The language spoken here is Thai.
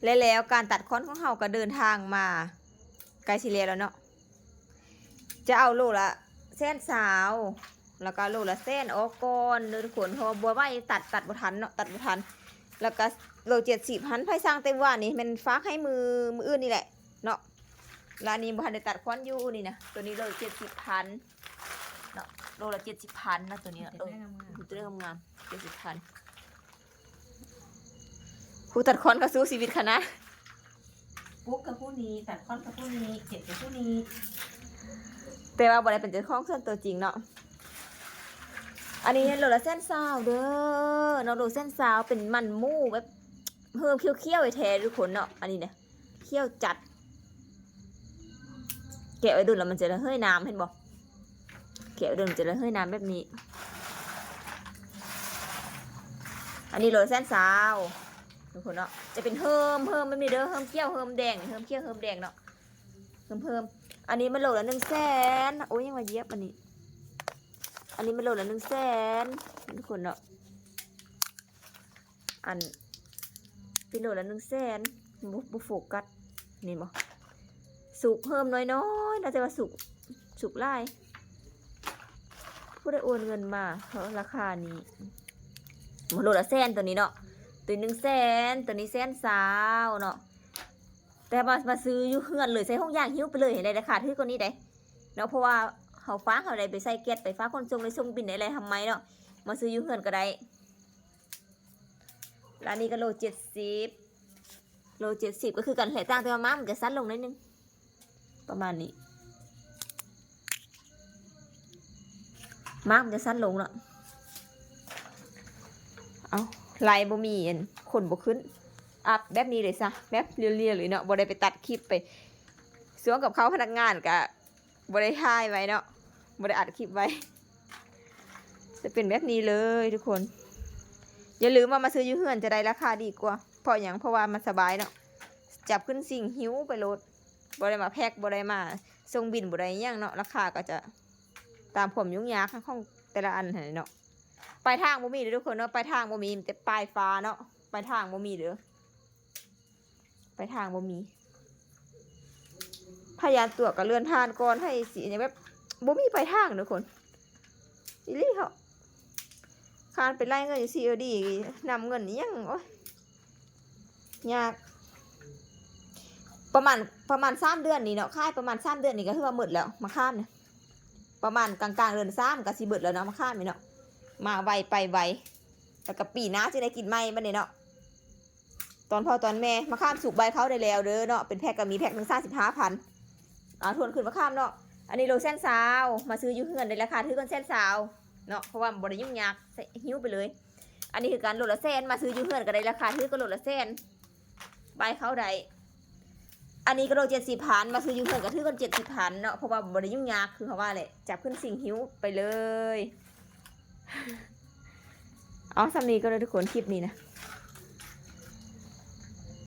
แล้วการตัดค้อนของเราก็เดินทางมาไกลสิเลแล้วเนาะจะเอาโลละ100,000แล้วก็โลละ100,000ออกก่อนเดินขนเพราะว่าบัวไหวตัดบ่ทันเนาะตัดบ่ทันแล้วก็โล70หันไผสร้างเต็มว่านี่มันฟ้าให้มืออื่นนี่แหละเนาะร้านนี้บ่ทันได้ตัดค้อนอยู่นี่นะตัวนี้โล70,000เนาะโลละ70,000นะตัวนี้ตัวนี้งาม70,000ผู้ตัดค้อนก็สู้ชีวิตขนาดปุ๊กกับผู้นี้ตัดค้อนกับผู้นี้เจ็บกับผู้นี้แต่ว่าบ่ได้เป็นเจ้าของส่วนตัวจริงเนาะอันนี้โลละ100,000เด้อเนาะโล100,000เป็นมันหมูแบบเพิ่มเคี้ยวๆไอ้แท้ทุกคนเนาะอันนี้เนี่ยเคี้ยวจัดแกะไว้ดูแล้วมันจะระเหยน้ำเห็นบ่แกะไว้ดูมันจะระเหยน้ำแบบนี้อันนี้โลละ100,000ทุกคนเนาะจะเป็นเฮิมมันมีเด้อเฮิมเคี้ยวเฮิมแดงเฮิมเคี้ยวเฮิมแดงเนาะเพิ่มอันนี้มันโลละ100,000โอ้ยยังมาเย็บอันนี้มันโลละ100,000ทุกคนเนาะอันเป็นโลละ100,000บุโฟกัสนี่บ่สุกเพิ่มน้อยๆน่าจะว่าสุกไล่ผู้ได้โอนเงินมาเพราะราคานี้มันโลละ100,000ตัวนี้เนาะตัว100,000ตัวนี้120,000เนาะแต่มาซื้ออยู่เฮือนเลยใส่ห้องย่างหิ้วไปเลยเห็นได้ราคาที่กว่านี้ได้เนาะเพราะว่าเขาฟ้าเขาได้ไปใส่แก๊สไปฟ้าคนส่งในส่งบินอะไรทำไมเนาะมาซื้ออยู่เฮือนก็ได้ร้านนี้ก็โล70ก็คือกันแหละต่างแต่ว่าม้ามันจะสั้นลงนิดนึงประมาณนี้ม้ามันจะสั้นลงเนาะเอาลายบ่มีขนบ่ขึ้นอัพแบบนี้เลยซะแบบเรียวๆเลยเนาะบ่ได้ไปตัดคลิปไปสวมกับเขาพนักงานก็บ่ได้ถ่ายไว้เนาะบ่ได้อัดคลิปไว้จะเป็นแบบนี้เลยทุกคนอย่าลืมว่ามาซื้ออยู่เฮือนจะได้ราคาดีกว่าเพราะอย่างเพราะว่ามันสบายเนาะจับขึ้นสิ่งหิ้วไปโหลดบ่ได้มาแพ็คบ่ได้มาส่งบินบ่ได้ยังเนาะราคาก็จะตามผมยุ่งยากของแต่ละอันเนาะปลายทางบ่มีเด้อทุกคนเนาะปลายทางบ่มีแต่ปลายฟ้าเนาะปลายทางบ่มีเด้อปลายทางบ่มีพยานตัวกับเลื่อนผ่านก่อนให้สีเนี่ยแบบบ่มีปลายทางทุกคนอีลี่เขาคานไปไล่เงินอยู่ซีเอดีนำเงินยังโอ้ยยากประมาณ3 เดือนนี่เนาะค่ายประมาณ3 เดือนนี่ก็คือว่าหมดแล้วมาข้ามเนี่ยประมาณกลางๆเดือน3ก็สิเบิดแล้วเนาะมาข้ามนี่เนาะมาไวไปไวแล้วก็ปีหน้าจะได้กินไหมบัดนี้เนาะตอนพ่อตอนแม่มาข้ามสุกใบเขาได้แล้วเด้อเนาะเป็นแพ็คก็มีแพ็คนึง35,000ทวนขึ้นมาข้ามเนาะอันนี้โล100,000มาซื้ออยู่เฮือนในราคาถือกัน100,000เนาะเพราะว่าบ่ได้ยุ่งยากหิ้วไปเลยอันนี้คือการโลละ100,000มาซื้ออยู่เฮือนก็ได้ราคาถือก็โลละ100,000ใบเขาได้อันนี้ก็โล70,000มาซื้ออยู่เฮือนก็ถือกัน70,000เนาะเพราะว่าบ่ได้ยุ่งยากคือเขาว่าแหละจับขึ้นสิ่งหิ้วไปเลยเอาซ้ำนี้ก็เลยทุกคนคลิปนี้นะ